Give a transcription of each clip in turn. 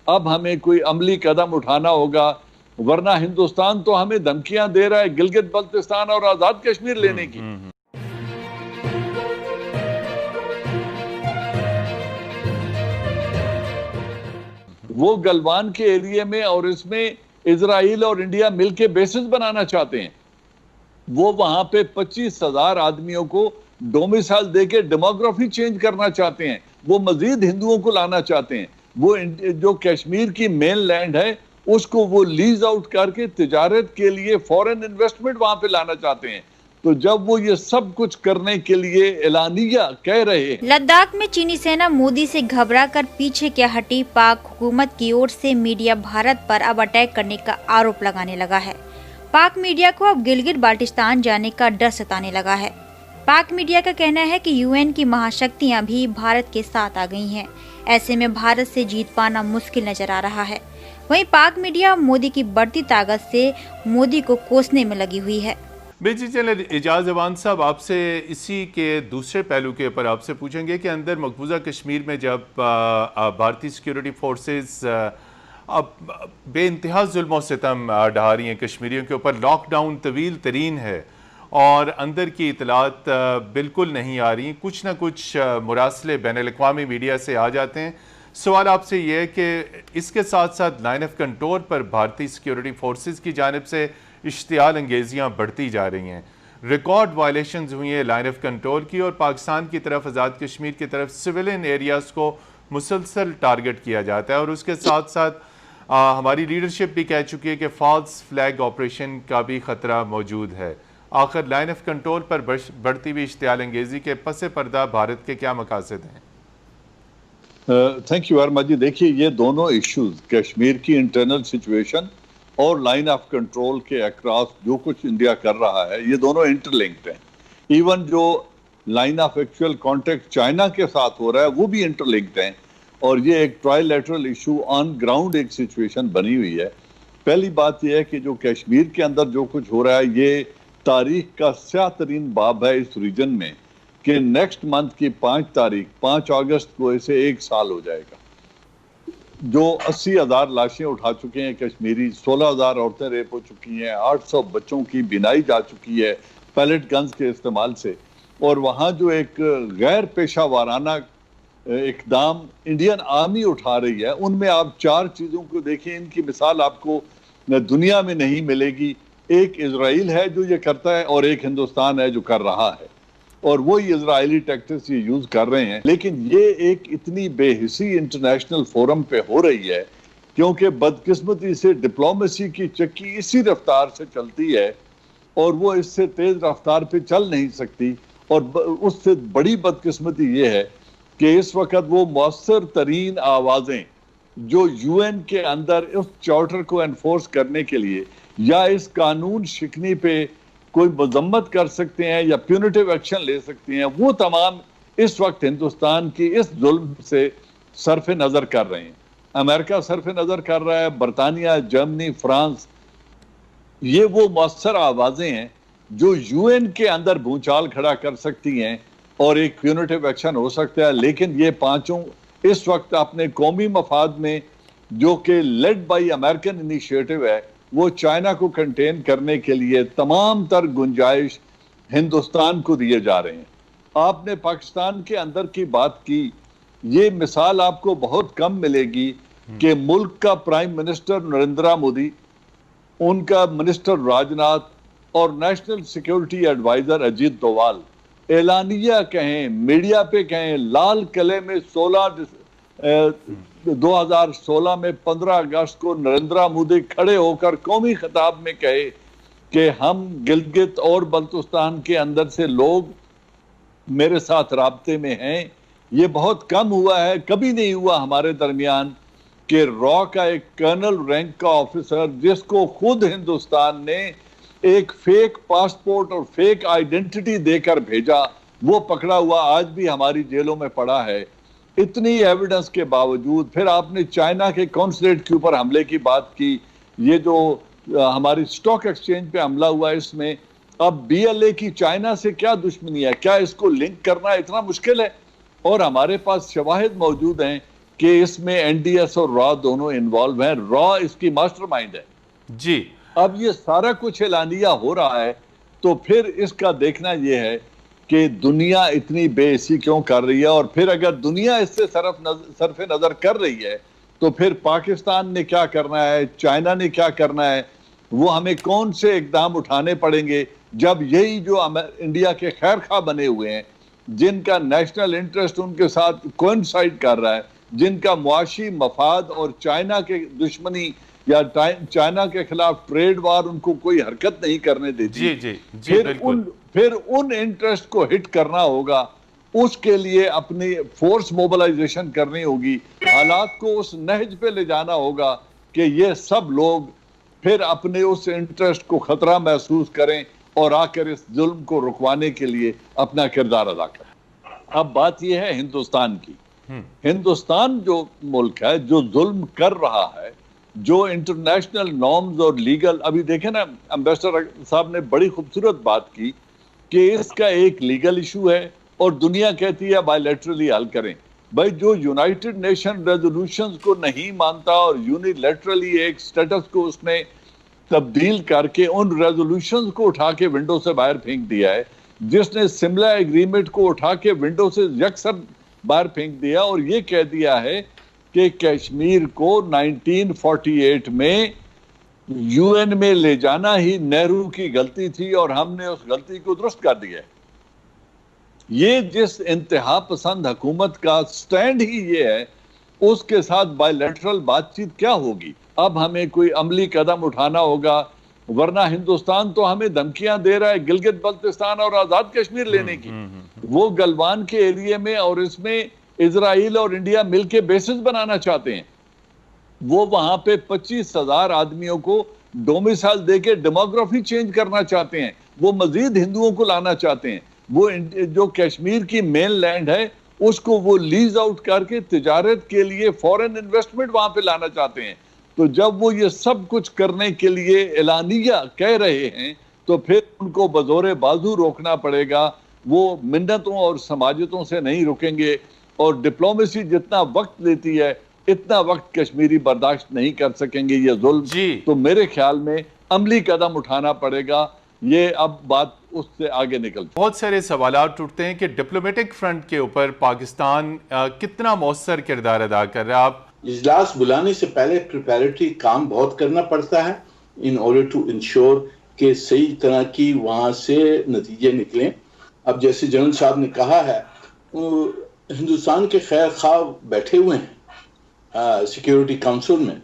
اب ہمیں کوئی عملی قدم اٹھانا ہوگا، ورنہ ہندوستان تو ہمیں دھمکیاں دے رہا ہے گلگت بلتستان اور آزاد کشمیر لینے کی۔ وہ گلوان کے ایریے میں اور اس میں اسرائیل اور انڈیا مل کے بیسز بنانا چاہتے ہیں۔ وہ وہاں پہ 25,000 آدمیوں کو ڈومیسائل دے کے ڈیموگرافی چینج کرنا چاہتے ہیں۔ وہ مزید ہندوؤں کو لانا چاہتے ہیں۔ وہ جو کشمیر کی مین لینڈ ہے اس کو وہ لیز آؤٹ کر کے تجارت کے لیے فورن انویسٹمنٹ وہاں پہ لانا چاہتے ہیں۔ تو جب وہ یہ سب کچھ کرنے کے لیے اعلانیہ کہہ رہے ہیں۔ لداخ میں چینی سینا مودی سے گھبرا کر پیچھے کیا ہٹی، پاک حکومت کی اور سے میڈیا بھارت پر اب اٹیک کرنے کا آروپ لگانے لگا ہے۔ پاک میڈیا کو اب گلگت بالٹستان جانے کا ڈر ستانے لگا ہے۔ پاک میڈیا کا کہنا ہے کہ UN کی مہاشکتیاں بھی بھارت کے ساتھ آ گئی ہیں، ایسے میں بھارت سے جیت پانا مشکل نظر آ رہا ہے۔ وہیں پاک میڈیا مودی کی بڑھتی طاقت سے مودی کو کوسنے میں لگی ہوئی ہے۔ جی چلیں، اعجاز امان صاحب، آپ سے اسی کے دوسرے پہلو کے اوپر آپ سے پوچھیں گے کہ اندر مقبوضہ کشمیر میں جب بھارتی سیکیورٹی فورسز اب بے انتہا ظلم و ستم ڈھا رہی ہیں کشمیریوں کے اوپر، لاک ڈاؤن طویل ترین ہے اور اندر کی اطلاعات بالکل نہیں آ رہی، کچھ نہ کچھ مراسلے بین الاقوامی میڈیا سے آ جاتے ہیں۔ سوال آپ سے یہ ہے کہ اس کے ساتھ ساتھ لائن آف کنٹرول پر بھارتی سیکیورٹی فورسز کی جانب سے اشتعال انگیزیاں بڑھتی جا رہی ہیں، ریکارڈ وائلیشنز ہوئی ہیں لائن آف کنٹرول کی، اور پاکستان کی طرف آزاد کشمیر کی طرف سویلین ایریاز کو مسلسل ٹارگٹ کیا جاتا ہے، اور اس کے ساتھ ساتھ ہماری لیڈرشپ بھی کہہ چکی ہے کہ فالس فلیگ آپریشن کا بھی خطرہ موجود ہے۔ آخر لائن آف کنٹرول پر بڑھتی ہوئی اشتعال انگیزی کے پس پردہ بھارت کے کیا مقاصد ہیں؟ تھینک یو ورما جی۔ دیکھیے، یہ دونوں ایشوز، کشمیر کی انٹرنل سچویشن اور لائن آف کنٹرول کے اکراس جو کچھ انڈیا کر رہا ہے، یہ دونوں انٹر لنکڈ ہیں۔ ایون جو line of actual contact China کے ساتھ ہو رہا ہے وہ بھی انٹر لنکڈ ہیں، اور یہ ایک try lateral issue on ground ایک سچویشن بنی ہوئی ہے۔ پہلی بات یہ ہے کہ جو کشمیر کے اندر جو کچھ ہو رہا ہے یہ تاریخ کا سیاہ ترین باب ہے اس ریجن میں، کہ نیکسٹ منتھ کی 5 اگست کو اسے 1 سال ہو جائے گا۔ جو 80,000 لاشیں اٹھا چکے ہیں کشمیری، 16,000 عورتیں ریپ ہو چکی ہیں، 800 بچوں کی بینائی جا چکی ہے پیلٹ گنز کے استعمال سے، اور وہاں جو ایک غیر پیشہ وارانہ اقدام انڈین آرمی اٹھا رہی ہے، ان میں آپ 4 چیزوں کو دیکھیں، ان کی مثال آپ کو دنیا میں نہیں ملے گی۔ ایک اسرائیل ہے جو یہ کرتا ہے، اور ایک ہندوستان ہے جو کر رہا ہے، اور وہی اسرائیلی ٹیکٹکس یہ یوز کر رہے ہیں۔ لیکن یہ ایک اتنی بے حسی انٹرنیشنل فورم پہ ہو رہی ہے کیونکہ بدقسمتی سے ڈپلومیسی کی چکی اسی رفتار سے چلتی ہے، اور وہ اس سے تیز رفتار پہ چل نہیں سکتی۔ اور اس سے بڑی بدقسمتی یہ ہے کہ اس وقت وہ مؤثر ترین آوازیں جو UN کے اندر اس چارٹر کو انفورس کرنے کے لیے یا اس قانون شکنی پہ کوئی مذمت کر سکتے ہیں یا پیونیٹیو ایکشن لے سکتے ہیں، وہ تمام اس وقت ہندوستان کی اس ظلم سے صرف نظر کر رہے ہیں۔ امریکہ صرف نظر کر رہا ہے، برطانیہ، جرمنی، فرانس۔ یہ وہ مؤثر آوازیں ہیں جو UN کے اندر بھونچال کھڑا کر سکتی ہیں اور ایک پیونیٹیو ایکشن ہو سکتا ہے۔ لیکن یہ پانچوں اس وقت اپنے قومی مفاد میں، جو کہ لیڈ بائی امریکن انیشیٹو ہے، وہ چائنا کو کنٹین کرنے کے لیے تمام تر گنجائش ہندوستان کو دیے جا رہے ہیں۔ آپ نے پاکستان کے اندر کی بات کی، یہ مثال آپ کو بہت کم ملے گی کہ ملک کا پرائم منسٹر نریندرا مودی، ان کا منسٹر راجناتھ اور نیشنل سیکیورٹی ایڈوائزر اجیت دووال اعلانیہ کہیں، میڈیا پہ کہیں، لال قلعے میں 2016 میں 15 اگست کو نریندرا مودی کھڑے ہو کر قومی خطاب میں کہے کہ ہم گلگت اور بلتستان کے اندر سے لوگ میرے ساتھ رابطے میں ہیں۔ یہ بہت کم ہوا ہے، کبھی نہیں ہوا ہمارے درمیان کہ را کا ایک کرنل رینک کا آفیسر، جس کو خود ہندوستان نے ایک فیک پاسپورٹ اور فیک آئیڈینٹی دے کر بھیجا، وہ پکڑا ہوا آج بھی ہماری جیلوں میں پڑا ہے۔ اتنی ایویڈنس کے باوجود پھر آپ نے چائنا کے کونسلیٹ کے اوپر حملے کی بات کی، یہ جو ہماری سٹاک ایکسچینج پہ حملہ ہوا، اس میں اب BLA کی چائنا سے کیا دشمنی ہے؟ کیا اس کو لنک کرنا اتنا مشکل ہے؟ اور ہمارے پاس شواہد موجود ہیں کہ اس میں این ڈی ایس اور را دونوں انوالو ہیں. را اس کی ماسٹر مائنڈ ہے جی. اب یہ سارا کچھ اعلانیہ ہو رہا ہے تو پھر اس کا دیکھنا یہ ہے کہ دنیا اتنی بے حسی کیوں کر رہی ہے, اور پھر اگر دنیا اس سے صرف نظر کر رہی ہے تو پھر پاکستان نے کیا کرنا ہے, چائنا نے کیا کرنا ہے, وہ ہمیں کون سے اقدام اٹھانے پڑیں گے جب یہی جو انڈیا کے خیر خواہ بنے ہوئے ہیں, جن کا نیشنل انٹرسٹ ان کے ساتھ کوئنسائڈ کر رہا ہے, جن کا معاشی مفاد اور چائنا کے دشمنی یا چائنا کے خلاف ٹریڈ وار ان کو کوئی حرکت نہیں کرنے دیتی, پھر ان انٹرسٹ کو ہٹ کرنا ہوگا. اس کے لیے اپنی فورس موبلائزیشن کرنی ہوگی, حالات کو اس نہج پہ لے جانا ہوگا کہ یہ سب لوگ پھر اپنے اس انٹرسٹ کو خطرہ محسوس کریں اور آ کر اس ظلم کو رکوانے کے لیے اپنا کردار ادا کریں. اب بات یہ ہے ہندوستان کی. ہندوستان جو ملک ہے جو ظلم کر رہا ہے, جو انٹرنیشنل نارمز اور لیگل, ابھی دیکھیں نا امبیسڈر صاحب نے بڑی خوبصورت بات کی کہ اس کا ایک لیگل ایشو ہے اور دنیا کہتی ہے بائیلیٹرلی حل کریں. بھائی جو یونائٹڈ نیشن ریزولوشنز کو نہیں مانتا اور یونیلیٹرلی ایک سٹیٹس کو اس نے تبدیل کر کے ان ریزولوشنز کو اٹھا کے ونڈو سے باہر پھینک دیا ہے, جس نے سملا ایگریمنٹ کو اٹھا کے ونڈو سے یکسر باہر پھینک دیا اور یہ کہہ دیا ہے کہ کشمیر کو 1948 میں یو این میں لے جانا ہی نہرو کی غلطی تھی اور ہم نے اس غلطی کو درست کر دیا ہے. یہ جس انتہا پسند حکومت کا سٹینڈ ہی یہ ہے, اس کے ساتھ بائیلیٹرل بات چیت کیا ہوگی؟ اب ہمیں کوئی عملی قدم اٹھانا ہوگا, ورنہ ہندوستان تو ہمیں دھمکیاں دے رہا ہے گلگت بلتستان اور آزاد کشمیر لینے کی. وہ گلوان کے ایریے میں اور اس میں اسرائیل اور انڈیا مل کے بیسز بنانا چاہتے ہیں. وہ وہاں پہ 25,000 آدمیوں کو ڈومیسائل دے کے ڈیموگرافی چینج کرنا چاہتے ہیں. وہ مزید ہندوؤں کو لانا چاہتے ہیں. وہ جو کشمیر کی مین لینڈ ہے اس کو وہ لیز آؤٹ کر کے تجارت کے لیے فورن انویسٹمنٹ وہاں پہ لانا چاہتے ہیں. تو جب وہ یہ سب کچھ کرنے کے لیے اعلانیہ کہہ رہے ہیں تو پھر ان کو بزور بازو روکنا پڑے گا. وہ منتوں اور سماجتوں سے نہیں رکیں گے, اور ڈپلومیسی جتنا وقت لیتی ہے اتنا وقت کشمیری برداشت نہیں کر سکیں گے یہ ظلم. تو میرے خیال میں عملی قدم اٹھانا پڑے گا. یہ اب بات اس سے آگے نکل. بہت سارے سوالات اٹھتے ہیں کہ ڈپلومیٹک فرنٹ کے اوپر پاکستان کتنا مؤثر کردار ادا کر رہا ہے. آپ اجلاس بلانے سے پہلے پریپیریٹری کام بہت کرنا پڑتا ہے ان آرڈر ٹو انشور کہ صحیح طرح کی وہاں سے نتیجے نکلیں. اب جیسے جنرل صاحب نے کہا ہے, ہندوستان کے خیر خواہ بیٹھے ہوئے ہیں سیکیورٹی کونسل میں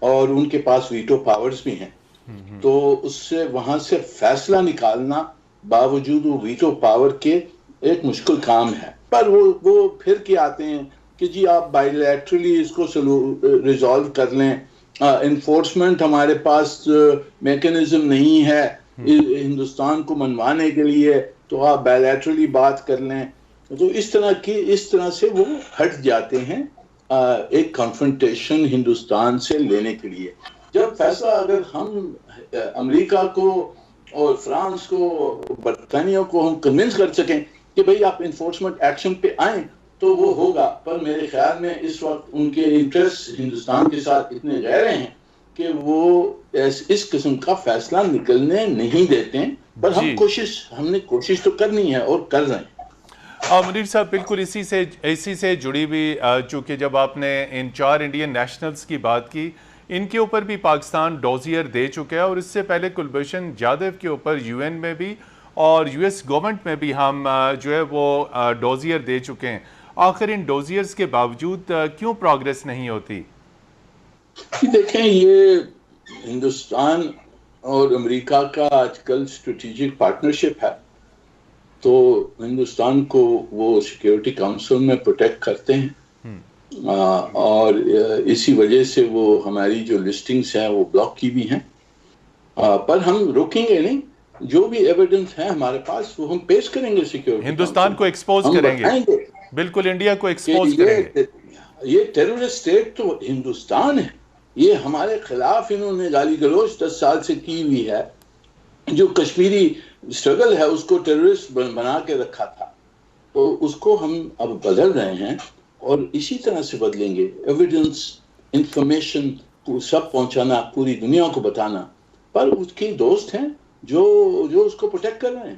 اور ان کے پاس ویٹو پاورز بھی ہیں, تو اس سے وہاں سے فیصلہ نکالنا باوجود وہ ویٹو پاور کے ایک مشکل کام ہے. پر وہ پھر کے آتے ہیں کہ جی آپ بائیلیٹرلی اس کو ریزالو کر لیں, انفورسمنٹ ہمارے پاس میکنزم نہیں ہے ہندوستان کو منوانے کے لیے, تو آپ بائیلیٹرلی بات کر لیں. تو اس طرح سے وہ ہٹ جاتے ہیں ایک کنفرنٹیشن ہندوستان سے لینے کے لیے. جب فیصلہ اگر ہم امریکہ کو اور فرانس کو برطانیہ کو ہم کنونس کر سکیں کہ بھئی آپ انفورسمنٹ ایکشن پہ آئیں تو وہ ہوگا. پر میرے خیال میں اس وقت ان کے انٹرسٹ ہندوستان کے ساتھ اتنے گہرے ہیں کہ وہ اس قسم کا فیصلہ نکلنے نہیں دیتے ہیں. پر ہم نے کوشش تو کرنی ہے اور کر رہے ہیں. منیر صاحب بالکل اسی سے جڑی ہوئی, چونکہ جب آپ نے ان 4 انڈین نیشنلز کی بات کی, ان کے اوپر بھی پاکستان ڈوزیئر دے چکا ہے, اور اس سے پہلے کلبھوشن جادو کے اوپر یو این میں بھی اور یو ایس گورنمنٹ میں بھی ہم جو ہے وہ ڈوزیئر دے چکے ہیں. آخر ان ڈوزیئرز کے باوجود کیوں پروگریس نہیں ہوتی؟ دیکھیں, یہ ہندوستان اور امریکہ کا آج کل اسٹریٹجک پارٹنرشپ ہے, تو ہندوستان کو وہ سیکیورٹی کونسل میں پروٹیکٹ کرتے ہیں, اور اسی وجہ سے وہ ہماری جو لسٹنگز ہیں وہ بلاک کی بھی ہیں. پر ہم روکیں گے نہیں, جو بھی ایویڈنس ہے ہمارے پاس وہ ہم پیش کریں گے سیکیورٹی ہندوستان کو ایکسپوز کریں گے, بالکل انڈیا کو ایکسپوز کریں گے. یہ ٹیررسٹ اسٹیٹ تو ہندوستان ہے, یہ ہمارے خلاف انہوں نے گالی گلوچ 10 سال سے کی ہوئی ہے. جو کشمیری اسٹرگل ہے اس کو ٹیررسٹ بنا کے رکھا تھا, تو اس کو ہم اب بدل رہے ہیں اور اسی طرح سے بدلیں گے. ایویڈنس، انفارمیشن سب پہنچانا، پوری دنیا کو بتانا، پر اس کے دوست ہیں جو اس کو پروٹیکٹ کر رہے ہیں.